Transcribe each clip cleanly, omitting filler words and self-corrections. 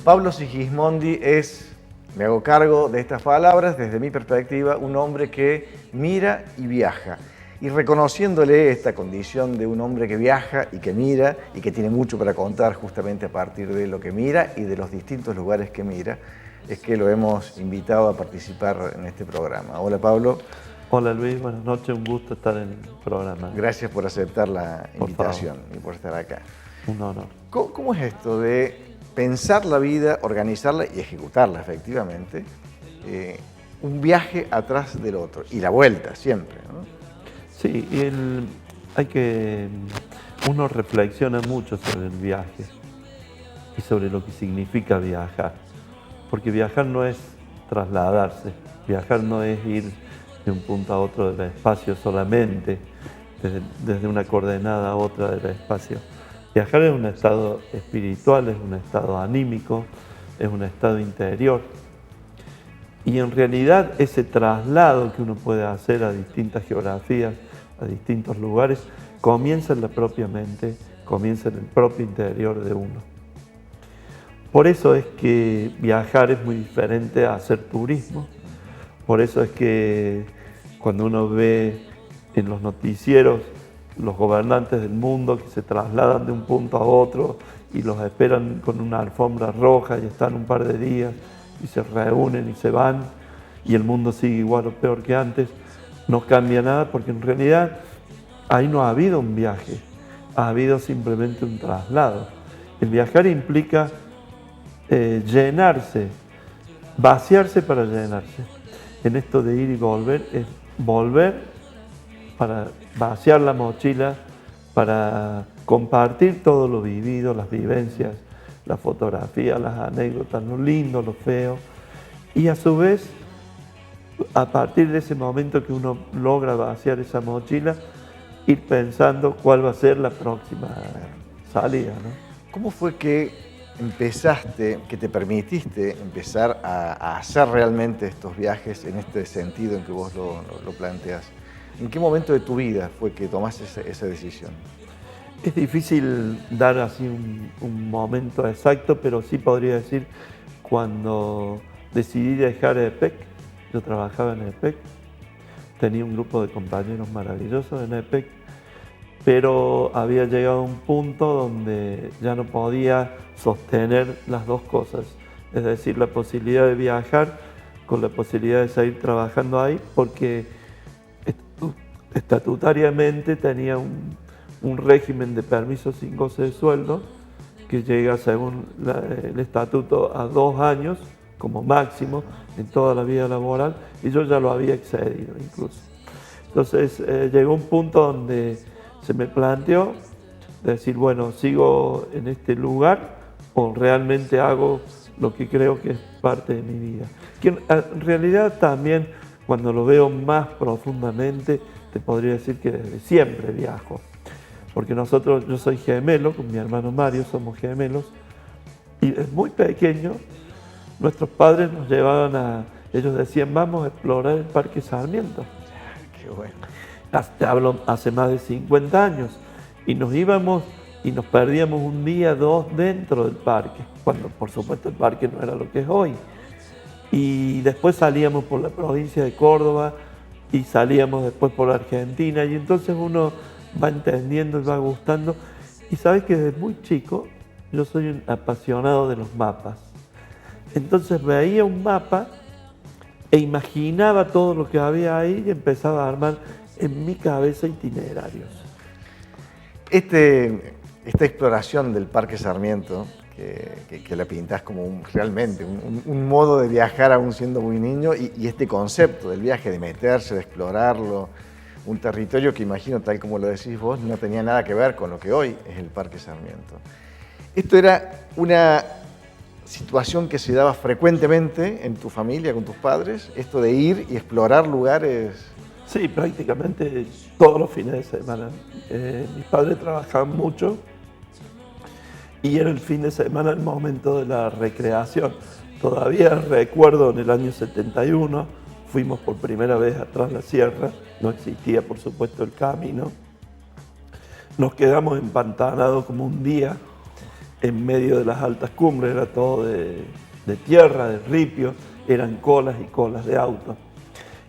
Pablo Sigismondi es, me hago cargo de estas palabras, desde mi perspectiva, un hombre que mira y viaja. Y reconociéndole esta condición de un hombre que viaja y que mira y que tiene mucho para contar justamente a partir de lo que mira y de los distintos lugares que mira, es que lo hemos invitado a participar en este programa. Hola Pablo. Hola Luis, buenas noches, un gusto estar en el programa. Gracias por aceptar la invitación y por estar acá. Un honor. ¿Cómo es esto de pensar la vida, organizarla y ejecutarla efectivamente? Un viaje atrás del otro y la vuelta siempre, ¿no? Sí, uno reflexiona mucho sobre el viaje y sobre lo que significa viajar, porque viajar no es trasladarse, viajar no es ir de un punto a otro del espacio solamente, desde una coordenada a otra del espacio. Viajar es un estado espiritual, es un estado anímico, es un estado interior. Y en realidad ese traslado que uno puede hacer a distintas geografías, a distintos lugares, comienza en la propia mente, comienza en el propio interior de uno. Por eso es que viajar es muy diferente a hacer turismo. Por eso es que cuando uno ve en los noticieros los gobernantes del mundo que se trasladan de un punto a otro y los esperan con una alfombra roja y están un par de días y se reúnen y se van y el mundo sigue igual o peor que antes, no cambia nada porque en realidad ahí no ha habido un viaje, ha habido simplemente un traslado. El viajar implica llenarse, vaciarse para llenarse. En esto de ir y volver es volver para vaciar la mochila, para compartir todo lo vivido, las vivencias, las fotografías, las anécdotas, lo lindo, lo feo. Y a su vez, a partir de ese momento que uno logra vaciar esa mochila, ir pensando cuál va a ser la próxima salida, ¿no? ¿Cómo fue que empezaste, que te permitiste empezar a hacer realmente estos viajes en este sentido en que vos lo planteás? ¿En qué momento de tu vida fue que tomaste esa decisión? Es difícil dar así un momento exacto, pero sí podría decir cuando decidí dejar EPEC. Yo trabajaba en EPEC, tenía un grupo de compañeros maravillosos en EPEC, pero había llegado a un punto donde ya no podía sostener las dos cosas, es decir, la posibilidad de viajar con la posibilidad de seguir trabajando ahí, porque estatutariamente tenía un régimen de permiso sin goce de sueldo que llega según el estatuto a 2 años como máximo en toda la vida laboral y yo ya lo había excedido incluso. Entonces llegó un punto donde se me planteó decir, bueno, ¿sigo en este lugar o realmente hago lo que creo que es parte de mi vida? Que en realidad también cuando lo veo más profundamente te podría decir que desde siempre viajo. Porque yo soy gemelo, con mi hermano Mario somos gemelos, y desde muy pequeño nuestros padres nos llevaban ellos decían, vamos a explorar el Parque Sarmiento. Qué bueno. Te hablo hace más de 50 años, y nos íbamos y nos perdíamos un día, 2 dentro del parque, cuando por supuesto el parque no era lo que es hoy. Y después salíamos por la provincia de Córdoba, y salíamos después por Argentina, y entonces uno va entendiendo y va gustando. Y sabes que desde muy chico yo soy un apasionado de los mapas. Entonces veía un mapa e imaginaba todo lo que había ahí y empezaba a armar en mi cabeza itinerarios. Esta exploración del Parque Sarmiento, que la pintás como realmente un modo de viajar aún siendo muy niño y este concepto del viaje, de meterse, de explorarlo, un territorio que imagino, tal como lo decís vos, no tenía nada que ver con lo que hoy es el Parque Sarmiento. Esto era una situación que se daba frecuentemente en tu familia, con tus padres, esto de ir y explorar lugares. Sí, prácticamente todos los fines de semana. Mis padres trabajaban mucho y era el fin de semana el momento de la recreación. Todavía recuerdo en el año 71, fuimos por primera vez atrás la sierra, no existía por supuesto el camino. Nos quedamos empantanados como un día en medio de las altas cumbres, era todo de tierra, de ripio, eran colas y colas de autos.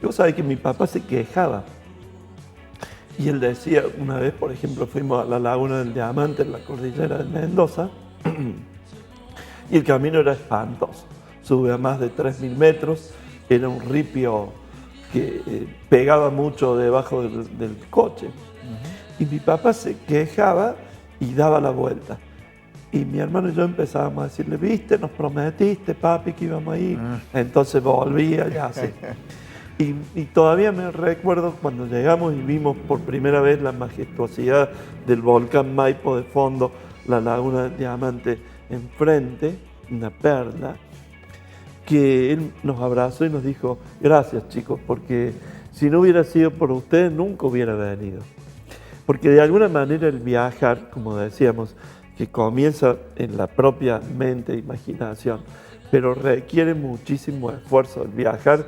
Y vos sabés que mi papá se quejaba. Y él decía, una vez, por ejemplo, fuimos a la Laguna del Diamante, en la cordillera de Mendoza, y el camino era espantoso. Sube a más de 3.000 metros, era un ripio que pegaba mucho debajo del coche. Y mi papá se quejaba y daba la vuelta. Y mi hermano y yo empezábamos a decirle, viste, nos prometiste, papi, que íbamos a ir. Entonces volvía y así. Y todavía me recuerdo cuando llegamos y vimos por primera vez la majestuosidad del volcán Maipo de fondo, la Laguna del Diamante enfrente, una perla, que él nos abrazó y nos dijo, gracias chicos, porque si no hubiera sido por ustedes nunca hubiera venido. Porque de alguna manera el viajar, como decíamos, que comienza en la propia mente e imaginación, pero requiere muchísimo esfuerzo. El viajar,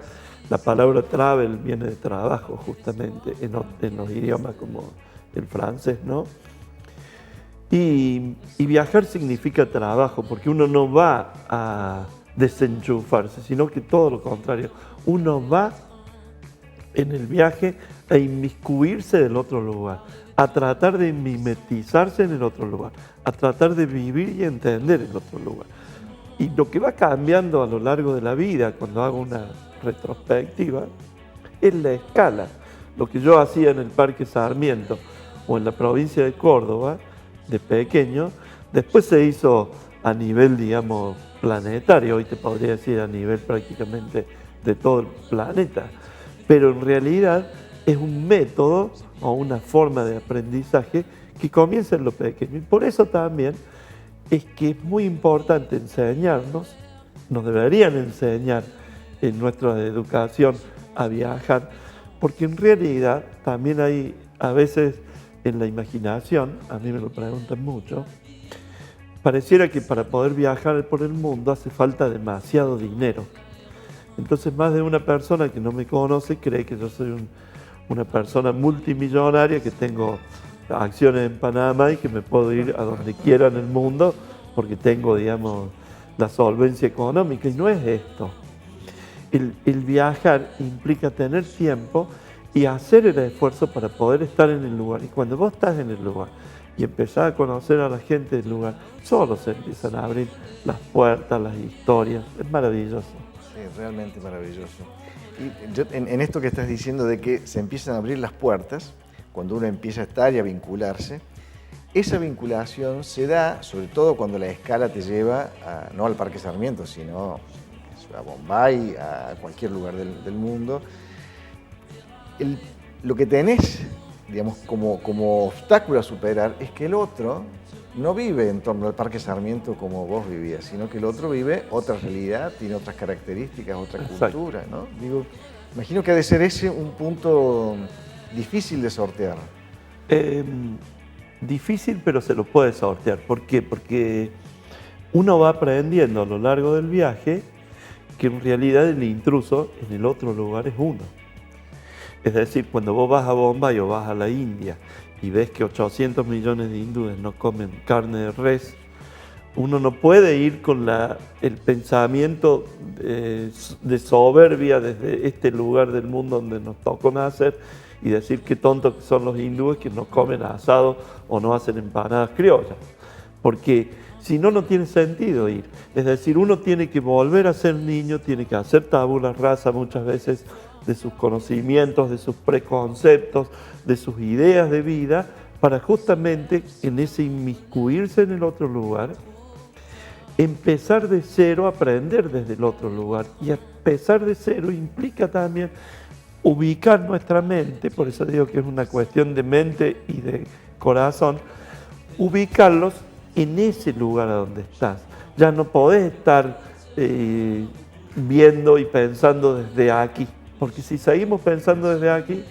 la palabra travel viene de trabajo justamente en los idiomas como el francés, ¿no? Y viajar significa trabajo, porque uno no va a desenchufarse, sino que todo lo contrario, uno va en el viaje a inmiscuirse del otro lugar, a tratar de mimetizarse en el otro lugar, a tratar de vivir y entender el otro lugar. Y lo que va cambiando a lo largo de la vida, cuando hago una retrospectiva, es la escala. Lo que yo hacía en el Parque Sarmiento o en la provincia de Córdoba, de pequeño, después se hizo a nivel, digamos, planetario, hoy te podría decir a nivel prácticamente de todo el planeta, pero en realidad es un método o una forma de aprendizaje que comienza en lo pequeño. Y por eso también es que es muy importante enseñarnos, nos deberían enseñar en nuestra educación a viajar, porque en realidad también hay a veces en la imaginación, a mí me lo preguntan mucho, pareciera que para poder viajar por el mundo hace falta demasiado dinero. Entonces más de una persona que no me conoce cree que yo soy una persona multimillonaria, que tengo acciones en Panamá y que me puedo ir a donde quiera en el mundo porque tengo, digamos, la solvencia económica. Y no es esto. El viajar implica tener tiempo y hacer el esfuerzo para poder estar en el lugar. Y cuando vos estás en el lugar y empezás a conocer a la gente del lugar, solo se empiezan a abrir las puertas, las historias. Es maravilloso. Sí, realmente maravilloso. Y yo, en esto que estás diciendo de que se empiezan a abrir las puertas, cuando uno empieza a estar y a vincularse, esa vinculación se da sobre todo cuando la escala te lleva no al Parque Sarmiento, sino a Bombay, a cualquier lugar del mundo. Lo que tenés, digamos, como obstáculo a superar es que el otro no vive en torno al Parque Sarmiento como vos vivías, sino que el otro vive otra realidad, tiene otras características, otra cultura, ¿no? Digo, imagino que ha de ser ese un punto difícil de sortear. Difícil, pero se lo puede sortear. ¿Por qué? Porque uno va aprendiendo a lo largo del viaje que en realidad el intruso en el otro lugar es uno. Es decir, cuando vos vas a Bombay o vas a la India y ves que 800 millones de hindúes no comen carne de res, uno no puede ir con el pensamiento de soberbia desde este lugar del mundo donde nos tocó nacer y decir qué tontos que son los hindúes que no comen asado o no hacen empanadas criollas. Porque si no, no tiene sentido ir. Es decir, uno tiene que volver a ser niño, tiene que hacer tabula rasa muchas veces de sus conocimientos, de sus preconceptos, de sus ideas de vida, para justamente en ese inmiscuirse en el otro lugar, empezar de cero, aprender desde el otro lugar. Y empezar de cero implica también ubicar nuestra mente, por eso digo que es una cuestión de mente y de corazón, ubicarlos en ese lugar a donde estás. Ya no podés estar viendo y pensando desde aquí, porque si seguimos pensando desde aquí,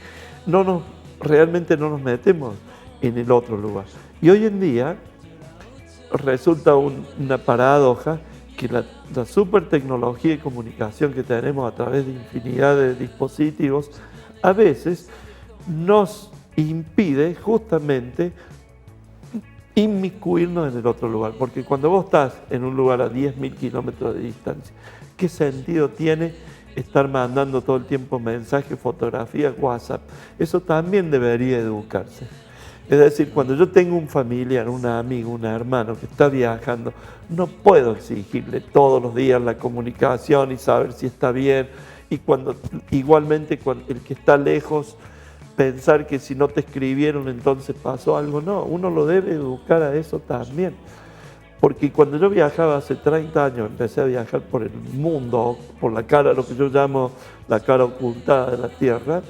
realmente no nos metemos en el otro lugar. Y hoy en día resulta una paradoja que la super tecnología y comunicación que tenemos a través de infinidad de dispositivos a veces nos impide justamente inmiscuirnos en el otro lugar. Porque cuando vos estás en un lugar a 10.000 kilómetros de distancia, ¿qué sentido tiene estar mandando todo el tiempo mensajes, fotografías, WhatsApp? Eso también debería educarse. Es decir, cuando yo tengo un familiar, un amigo, un hermano que está viajando, no puedo exigirle todos los días la comunicación y saber si está bien. Y igualmente el que está lejos, pensar que si no te escribieron entonces pasó algo. No, uno lo debe educar a eso también. Porque cuando yo viajaba hace 30 años, empecé a viajar por el mundo, por la cara, lo que yo llamo la cara ocultada de la Tierra,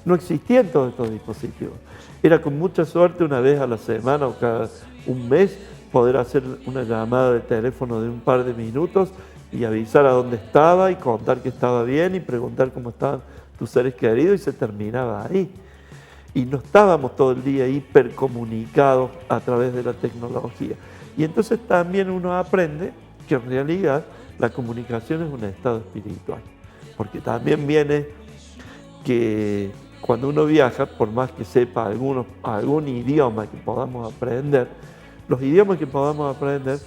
no existían todos estos dispositivos. Era con mucha suerte una vez a la semana o cada un mes poder hacer una llamada de teléfono de un par de minutos y avisar a dónde estaba y contar que estaba bien y preguntar cómo estaban tus seres queridos, y se terminaba ahí. Y no estábamos todo el día hipercomunicados a través de la tecnología. Y entonces también uno aprende que en realidad la comunicación es un estado espiritual. Porque también viene que cuando uno viaja, por más que sepa algún idioma que podamos aprender, los idiomas que podamos aprender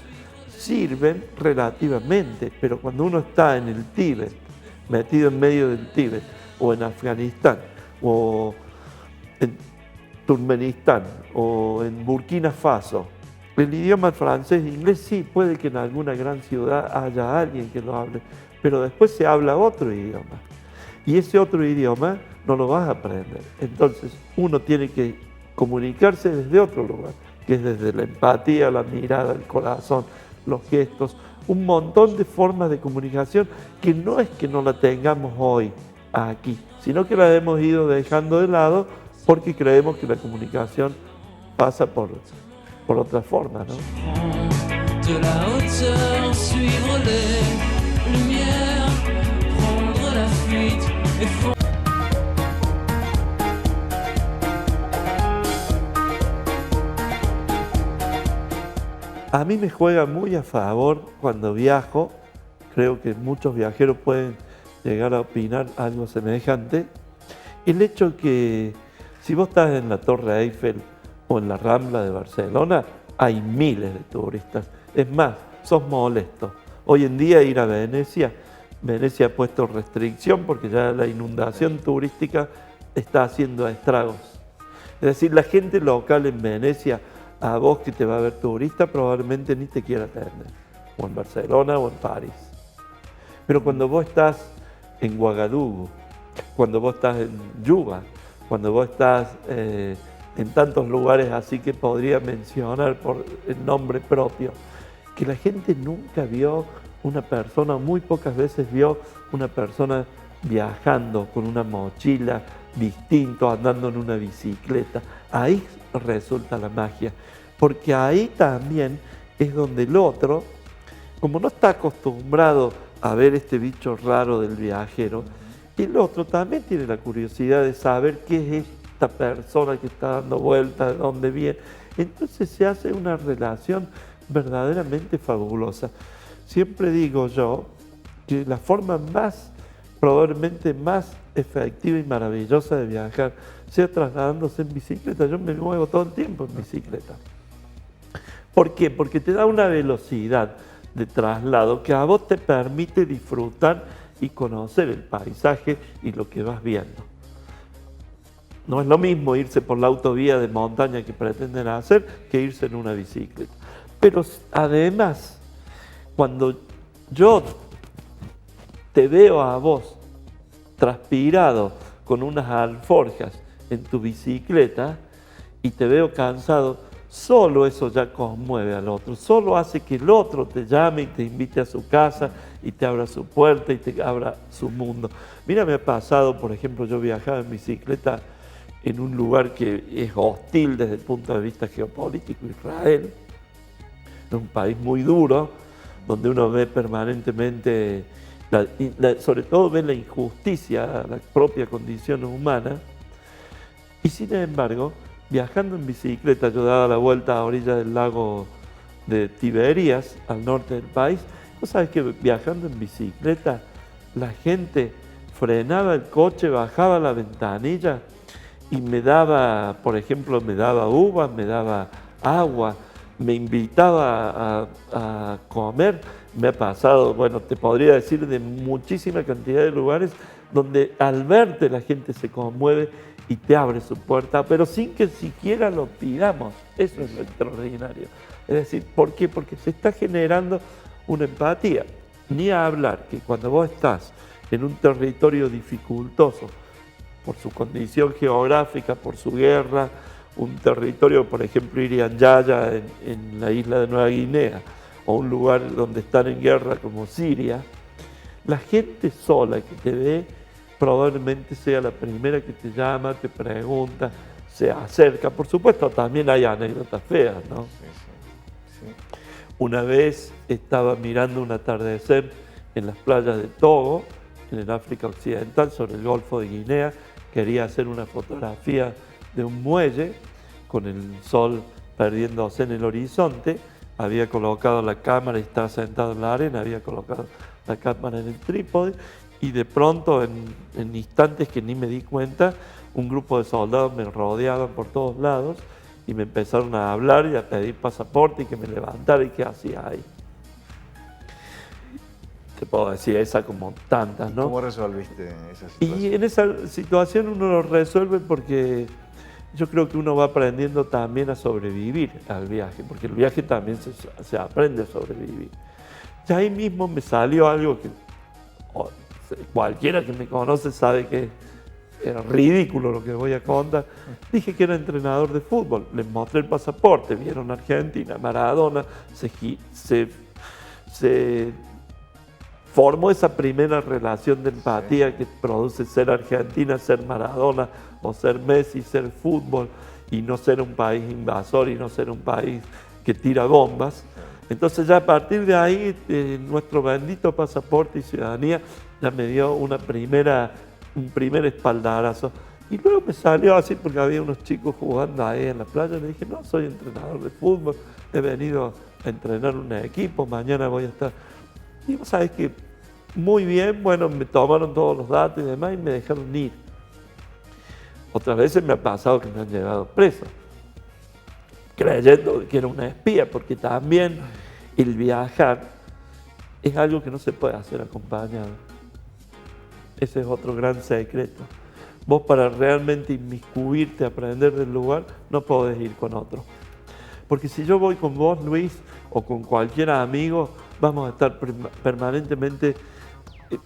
sirven relativamente, pero cuando uno está en el Tíbet, metido en medio del Tíbet, o en Afganistán, o en Turkmenistán, o en Burkina Faso, el idioma francés e inglés sí, puede que en alguna gran ciudad haya alguien que lo hable, pero después se habla otro idioma. Y ese otro idioma no lo vas a aprender. Entonces uno tiene que comunicarse desde otro lugar, que es desde la empatía, la mirada, el corazón, los gestos, un montón de formas de comunicación que no es que no la tengamos hoy aquí, sino que la hemos ido dejando de lado porque creemos que la comunicación pasa por otra forma, ¿no? De la hauteur, suivre les lumières, prendre la fuite et a mí me juega muy a favor cuando viajo, creo que muchos viajeros pueden llegar a opinar algo semejante, el hecho que si vos estás en la Torre Eiffel o en la Rambla de Barcelona, hay miles de turistas. Es más, sos molesto. Hoy en día ir a Venecia ha puesto restricción porque ya la inundación turística está haciendo estragos. Es decir, la gente local en Venecia, a vos que te va a ver turista, probablemente ni te quiera atender, o en Barcelona o en París. Pero cuando vos estás en Ouagadougou, cuando vos estás en Yuba, cuando vos estás en tantos lugares así que podría mencionar por el nombre propio, que la gente nunca vio una persona, muy pocas veces vio una persona viajando con una mochila distinto, andando en una bicicleta. Ahí resulta la magia, porque ahí también es donde el otro, como no está acostumbrado a ver este bicho raro del viajero, el otro también tiene la curiosidad de saber qué es esta persona que está dando vueltas, de dónde viene. Entonces se hace una relación verdaderamente fabulosa. Siempre digo yo que la forma probablemente más efectiva y maravillosa de viajar sea trasladándose en bicicleta. Yo me muevo todo el tiempo en bicicleta. ¿Por qué? Porque te da una velocidad de traslado que a vos te permite disfrutar y conocer el paisaje y lo que vas viendo. No es lo mismo irse por la autovía de montaña que pretenden hacer que irse en una bicicleta. Pero además, cuando yo te veo a vos transpirado con unas alforjas en tu bicicleta y te veo cansado, solo eso ya conmueve al otro, solo hace que el otro te llame y te invite a su casa y te abra su puerta y te abra su mundo. Mira, me ha pasado, por ejemplo, yo viajaba en bicicleta en un lugar que es hostil desde el punto de vista geopolítico, Israel, es un país muy duro, donde uno ve permanentemente, sobre todo ve la injusticia, la propia condición humana, y sin embargo, viajando en bicicleta, yo daba la vuelta a orilla del lago de Tiberías, al norte del país. ¿Vos sabés que viajando en bicicleta, la gente frenaba el coche, bajaba la ventanilla y me daba, por ejemplo, me daba uvas, me daba agua, me invitaba a comer. Me ha pasado, bueno, te podría decir de muchísima cantidad de lugares donde al verte la gente se conmueve y te abre su puerta, pero sin que siquiera lo pidamos. Eso es lo extraordinario. Es decir, ¿por qué? Porque se está generando una empatía. Ni a hablar que cuando vos estás en un territorio dificultoso, por su condición geográfica, por su guerra, un territorio, por ejemplo, Irian Jaya en la isla de Nueva Guinea, o un lugar donde están en guerra como Siria, la gente sola que te ve probablemente sea la primera que te llama, te pregunta, se acerca. Por supuesto, también hay anécdotas feas, ¿no? Sí. Una vez estaba mirando un atardecer en las playas de Togo, en el África Occidental, sobre el Golfo de Guinea. Quería hacer una fotografía de un muelle con el sol perdiéndose en el horizonte. Había colocado la cámara y estaba sentado en la arena, había colocado la cámara en el trípode y de pronto, en instantes que ni me di cuenta, un grupo de soldados me rodeaban por todos lados y me empezaron a hablar y a pedir pasaporte y que me levantara y qué hacía ahí. Te puedo decir esa como tantas, ¿no? ¿Cómo resolviste esa situación? Y en esa situación uno lo resuelve porque yo creo que uno va aprendiendo también a sobrevivir al viaje, porque el viaje también se aprende a sobrevivir. Ya ahí mismo me salió algo que cualquiera que me conoce sabe que es ridículo lo que voy a contar. Dije que era entrenador de fútbol, les mostré el pasaporte, vieron Argentina, Maradona, se formó esa primera relación de empatía que produce ser Argentina, ser Maradona o ser Messi, ser fútbol y no ser un país invasor y no ser un país que tira bombas. Entonces ya a partir de ahí nuestro bendito pasaporte y ciudadanía ya me dio un primer espaldarazo. Y luego me salió así porque había unos chicos jugando ahí en la playa. Le dije, no, soy entrenador de fútbol, he venido a entrenar un equipo, mañana voy a estar... Y vos sabés que muy bien, bueno, me tomaron todos los datos y demás y me dejaron ir. Otras veces me ha pasado que me han llevado preso, creyendo que era una espía, porque también el viajar es algo que no se puede hacer acompañado. Ese es otro gran secreto. Vos para realmente inmiscuirte, aprender del lugar, no podés ir con otro. Porque si yo voy con vos, Luis, o con cualquier amigo, vamos a estar permanentemente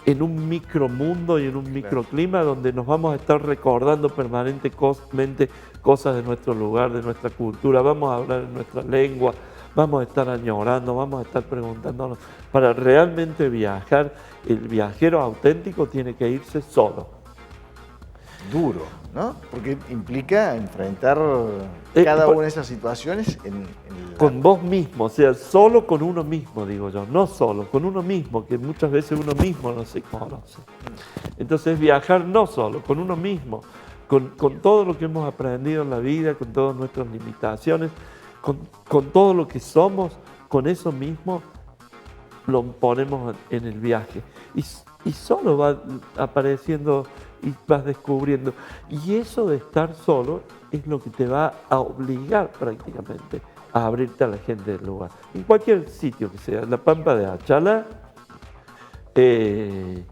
en un micromundo y en un microclima donde nos vamos a estar recordando permanentemente cosas de nuestro lugar, de nuestra cultura, vamos a hablar en nuestra lengua, vamos a estar añorando, vamos a estar preguntándonos. Para realmente viajar, el viajero auténtico tiene que irse solo. Duro, ¿no? Porque implica enfrentar cada una de esas situaciones con vos mismo, o sea, solo con uno mismo, digo yo, no solo, con uno mismo, que muchas veces uno mismo no se conoce. Entonces viajar no solo, con uno mismo, con todo lo que hemos aprendido en la vida, con todas nuestras limitaciones, con todo lo que somos, con eso mismo lo ponemos en el viaje. Y solo va apareciendo y vas descubriendo. Y eso de estar solo es lo que te va a obligar prácticamente a abrirte a la gente del lugar. En cualquier sitio que sea, en la Pampa de Achala, en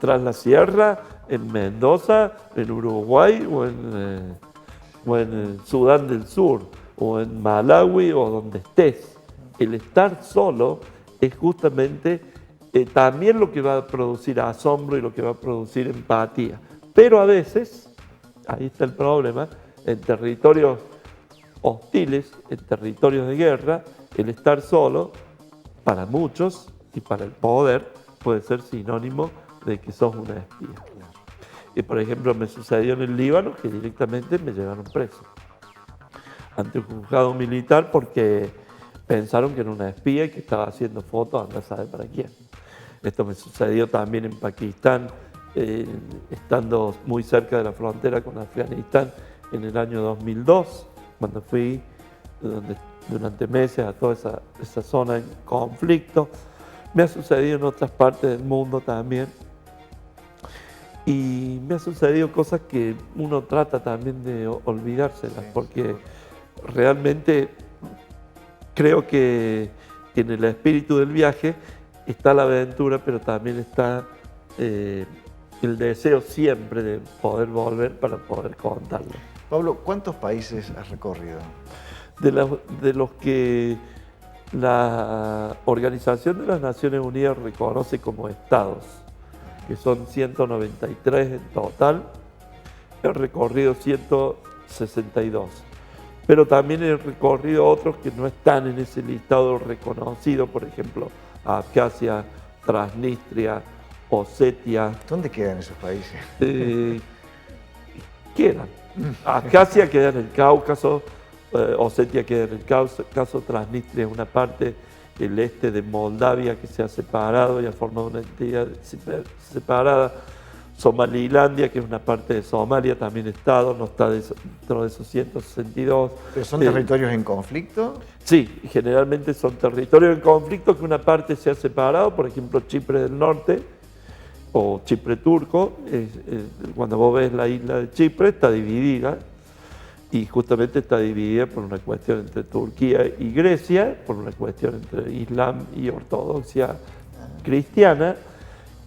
Tras la Sierra, en Mendoza, en Uruguay o en Sudán del Sur o en Malawi o donde estés. El estar solo es justamente también lo que va a producir asombro y lo que va a producir empatía. Pero a veces, ahí está el problema, en territorios hostiles, en territorios de guerra, el estar solo, para muchos y para el poder, puede ser sinónimo de que sos una espía. Y por ejemplo, me sucedió en el Líbano que directamente me llevaron preso ante un juzgado militar porque pensaron que era una espía y que estaba haciendo fotos, anda a saber para quién. Esto me sucedió también en Pakistán, estando muy cerca de la frontera con Afganistán en el año 2002, cuando fui durante meses a toda esa zona en conflicto. Me ha sucedido en otras partes del mundo también. Y me ha sucedido cosas que uno trata también de olvidárselas, porque realmente creo que en el espíritu del viaje está la aventura, pero también está el deseo siempre de poder volver para poder contarlo. Pablo, ¿cuántos países has recorrido? De los que la Organización de las Naciones Unidas reconoce como estados, que son 193 en total, he recorrido 162. Pero también he recorrido otros que no están en ese listado reconocido, por ejemplo, Abjasia, Transnistria, Osetia. ¿Dónde quedan esos países? Quedan. Abjasia queda en el Cáucaso, Osetia queda en el Cáucaso, Transnistria es una parte, el este de Moldavia que se ha separado y ha formado una entidad separada. Somalilandia, que es una parte de Somalia, también Estado, no está dentro de esos 162. ¿Pero son territorios en conflicto? Sí, generalmente son territorios en conflicto que una parte se ha separado, por ejemplo Chipre del Norte o Chipre turco, cuando vos ves la isla de Chipre está dividida y justamente está dividida por una cuestión entre Turquía y Grecia, por una cuestión entre Islam y ortodoxia cristiana.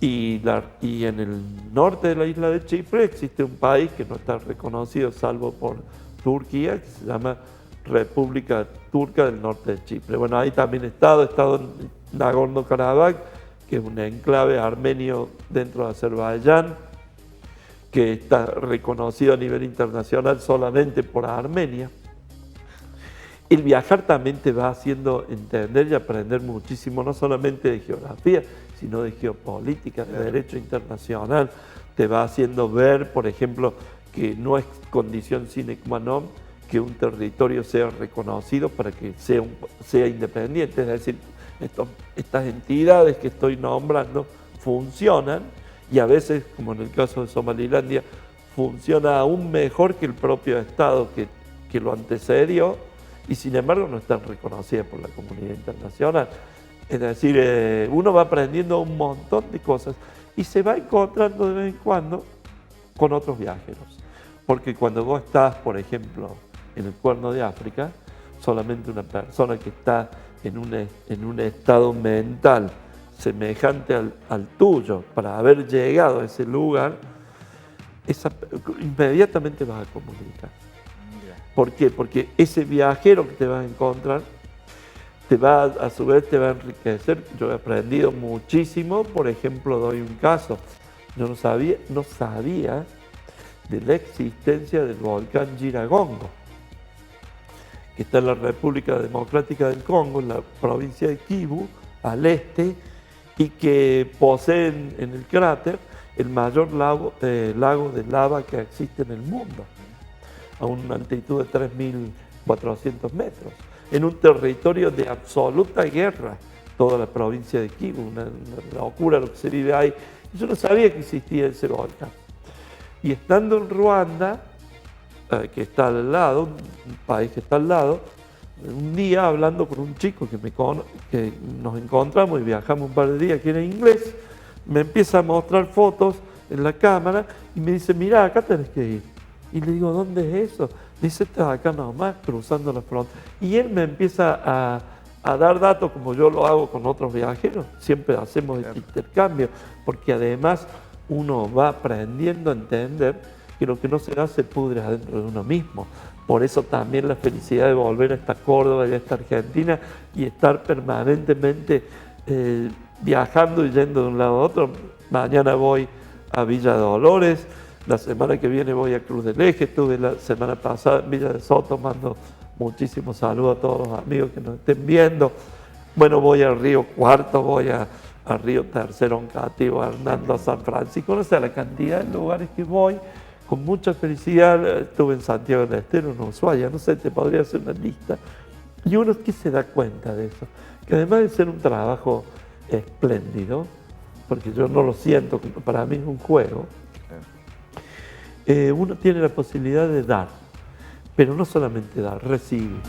Y en el norte de la isla de Chipre existe un país que no está reconocido salvo por Turquía, que se llama República Turca del Norte de Chipre. Bueno, ahí también he estado en Nagorno-Karabaj, que es un enclave armenio dentro de Azerbaiyán, que está reconocido a nivel internacional solamente por Armenia. El viajar también te va haciendo entender y aprender muchísimo, no solamente de geografía, sino de geopolítica, de derecho internacional. Te va haciendo ver, por ejemplo, que no es condición sine qua non que un territorio sea reconocido para que sea independiente. Es decir, estas entidades que estoy nombrando funcionan y a veces, como en el caso de Somalilandia, funciona aún mejor que el propio Estado que lo antecedió, y sin embargo no están reconocidas por la comunidad internacional. Es decir, uno va aprendiendo un montón de cosas y se va encontrando de vez en cuando con otros viajeros. Porque cuando vos estás, por ejemplo, en el Cuerno de África, solamente una persona que está en un estado mental semejante al tuyo para haber llegado a ese lugar, inmediatamente vas a comunicar. ¿Por qué? Porque ese viajero que te vas a encontrar a su vez te va a enriquecer. Yo he aprendido muchísimo. Por ejemplo, doy un caso. Yo no sabía de la existencia del volcán Nyiragongo, que está en la República Democrática del Congo, en la provincia de Kivu, al este, y que posee en el cráter el mayor lago de lava que existe en el mundo, a una altitud de 3.400 metros, en un territorio de absoluta guerra, toda la provincia de Kivu, una locura lo que se vive ahí. Yo no sabía que existía ese volcán. Y estando en Ruanda, que está al lado, un país que está al lado, un día hablando con un chico que nos encontramos y viajamos un par de días, que era inglés, me empieza a mostrar fotos en la cámara y me dice, mira, acá tenés que ir. Y le digo, ¿dónde es eso? Dice, está acá nomás, cruzando la frontera. Y él me empieza a dar datos, como yo lo hago con otros viajeros. Siempre hacemos este intercambio, porque además uno va aprendiendo a entender que lo que no se da se pudre adentro de uno mismo. Por eso también la felicidad de volver a esta Córdoba y a esta Argentina y estar permanentemente viajando y yendo de un lado a otro. Mañana voy a Villa Dolores. La semana que viene voy a Cruz del Eje, estuve la semana pasada en Villa de Soto, mando muchísimos saludos a todos los amigos que nos estén viendo. Bueno, voy a Río Cuarto, voy a Río Tercero, Oncativo, a Hernando, a San Francisco, no sé, la cantidad de lugares que voy, con mucha felicidad. Estuve en Santiago del Estero, en Ushuaia, no sé, te podría hacer una lista. Y uno que se da cuenta de eso, que además de ser un trabajo espléndido, porque yo no lo siento, para mí es un juego, uno tiene la posibilidad de dar, pero no solamente dar, recibir.